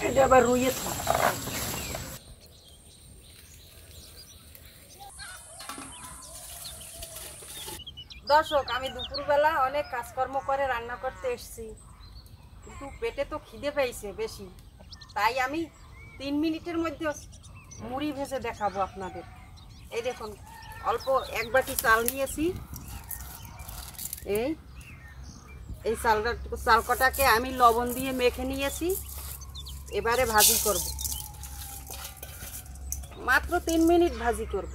এটা আবার রুইয়ে থাক। দর্শক, আমি দুপুরবেলা অনেক কাজকর্ম করে রান্না করতে এসেছি, কিন্তু পেটে তো খিদে পেয়েছে বেশি, তাই আমি 3 মিনিটের মধ্যে মুড়ি ভেজে দেখাবো আপনাদের। এই দেখুন, অল্প 1 বাটি চাল নিয়েছি। এই চাল কটাকে আমি লবণ দিয়ে মেখে নিয়েছি। এবারে ভাজি করব, মাত্র 3 মিনিট ভাজি করব।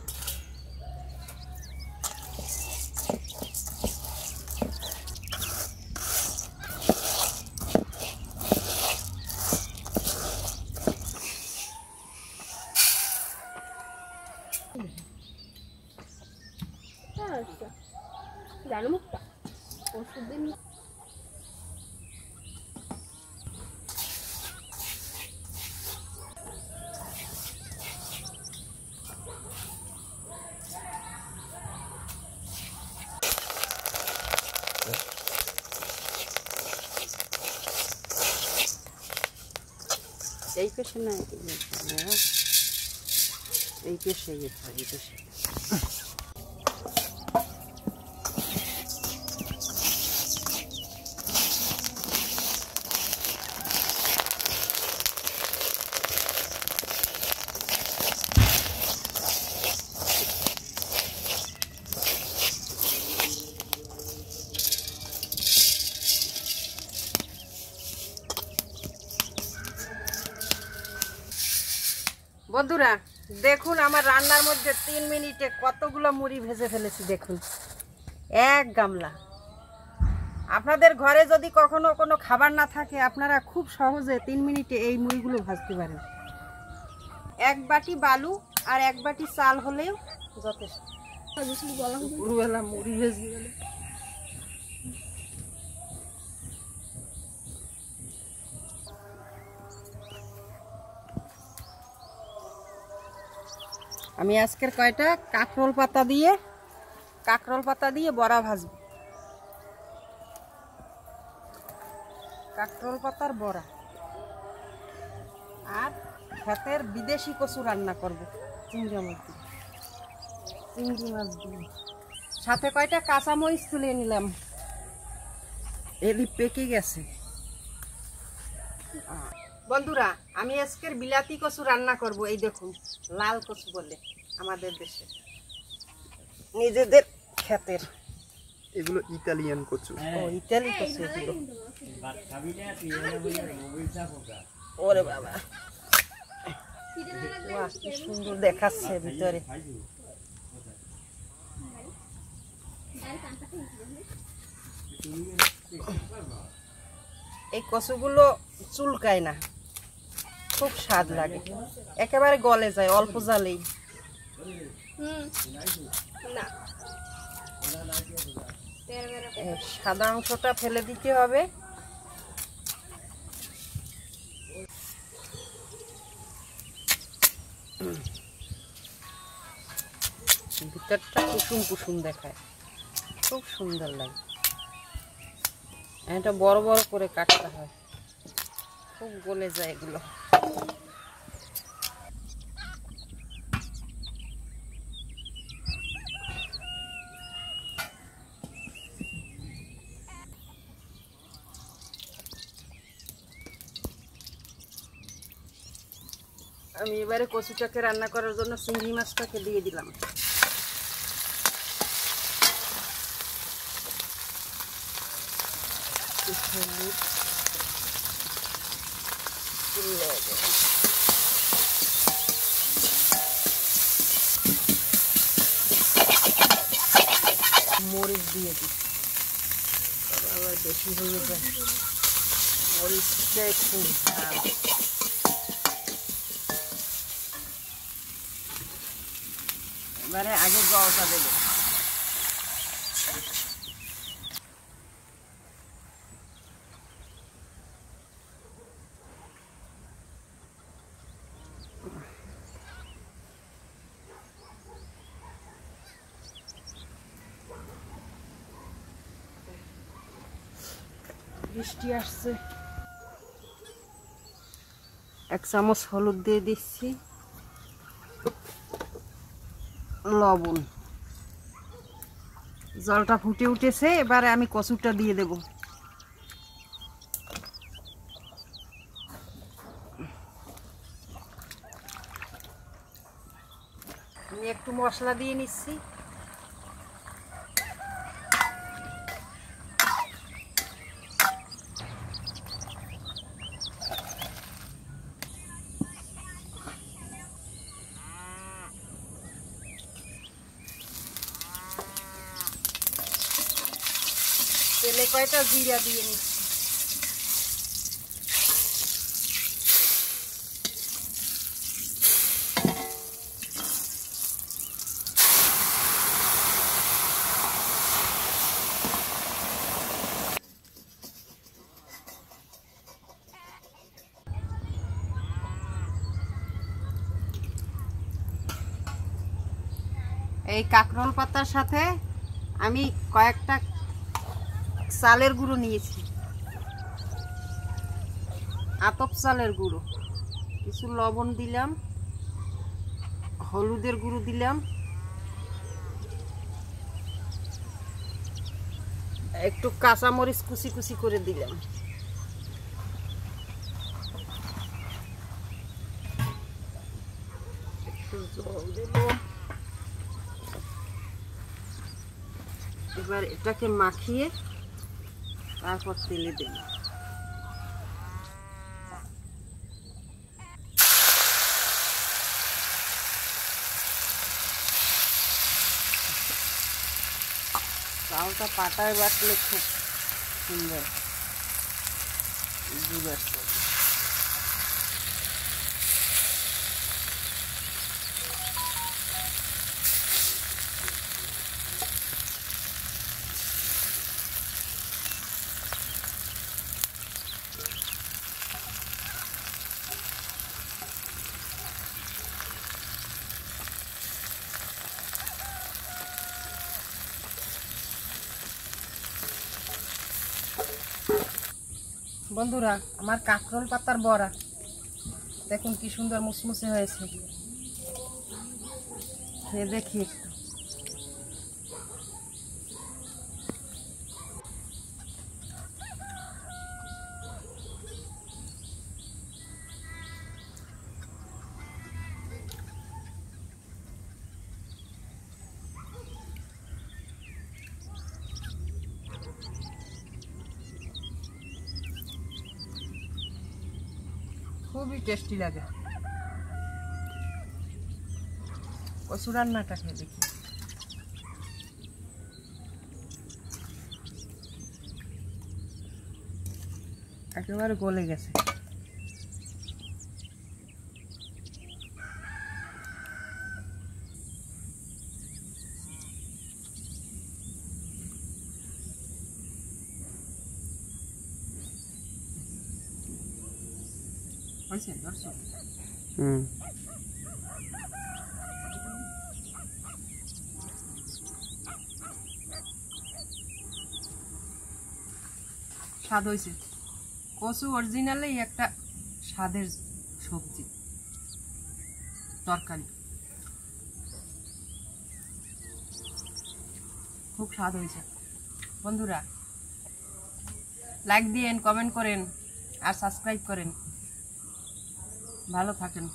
জানো মুখটা ওষুধ দিন। এই পেশে না, এই পেশে এই পেশে। বন্ধুরা দেখুন, আমার রান্নার মধ্যে 3 মিনিটে কতগুলো মুড়ি ভেজে ফেলেছি। দেখুন, 1 গামলা। আপনাদের ঘরে যদি কখনো কোনো খাবার না থাকে, আপনারা খুব সহজে 3 মিনিটে এই মুড়িগুলো ভাজতে পারেন। 1 বাটি বালু আর 1 বাটি চাল হলেও যথেষ্ট। দুপুরবেলা মুড়ি ভেজে গেলে আমি আজকের কয়টা কাঁকরোল পাতা দিয়ে বড়া ভাজব। কাঁকরোল পাতার বড়া আর ক্ষেতের বিদেশি কচু রান্না করব, চিংড়ি মাছ দিয়ে। সাথে কয়টা কাঁচামরিচ তুলে নিলাম, এদিক পেকে গেছে। বন্ধুরা, আমি আজকের বিলাতি কচু রান্না করব। এই দেখুন, লাল কচু বলে আমাদের দেশে, নিজেদের ক্ষেতের। এগুলো ইতালিয়ান কচু। ও, ইতালি কচু এগুলো। ওরে বাবা, বাহ, কি সুন্দর দেখাচ্ছে ভিতরে। এই কচুগুলো চুলকায় না, খুব স্বাদ লাগে, একেবারে গলে যায় অল্প জালেই। সাদা অংশটা ফেলে দিতে হবে। ভিতরটা কুসুম কুসুম দেখায়, খুব সুন্দর লাগে। এটা বড় বড় করে কাটতে হয়, খুব গলে যায় এগুলো। আমি এবারে কচুটাকে রান্না করার জন্য চিংড়ি মাছটাকে দিয়ে দিলাম। মরিচ দিয়ে দিই, আবার বেশি হয়ে যায়, মরিচটা খুব ঝাল। এবারে আগে জলটা দেবো। বৃষ্টি আসছে। 1 চামচ হলুদ দিয়ে দিচ্ছি, লবণ। জলটা ফুটে উঠেছে, এবারে আমি কচুটা দিয়ে দেব। আমি একটু মশলা দিয়ে নিচ্ছি। তেলে কয়টা জিরা দিয়ে নিচ্ছি। এই কাঁকরোল পাতার সাথে আমি কয়েকটা চালের গুঁড়ো নিয়েছি, আতপ চালের গুঁড়ো, কিছু লবণ দিলাম, হলুদের গুঁড়ো দিলাম, একটু কাঁচামরিচ কুচি কুচি করে দিলাম, একটু জল দেব। এবার এটাকে মাখিয়ে তারপর তেলে দেব। চালটা পাটায় বাটলে খুব সুন্দর দুধ আসছে। বন্ধুরা, আমার কাঁকরোল পাতার বড়া দেখুন কি সুন্দর মুসমুসে হয়েছে। খেয়ে দেখি একটু। খুবই টেস্টি লাগে। কচু রান্নাটা খেয়ে দেখি। একেবারে গলে গেছে। স্বাদ হয়েছে। কচু অরিজিনালি একটা স্বাদের সবজি, তরকারি, খুব স্বাদ হয়েছে। বন্ধুরা, লাইক দিয়েন, কমেন্ট করেন আর সাবস্ক্রাইব করেন। ভালো থাকেন।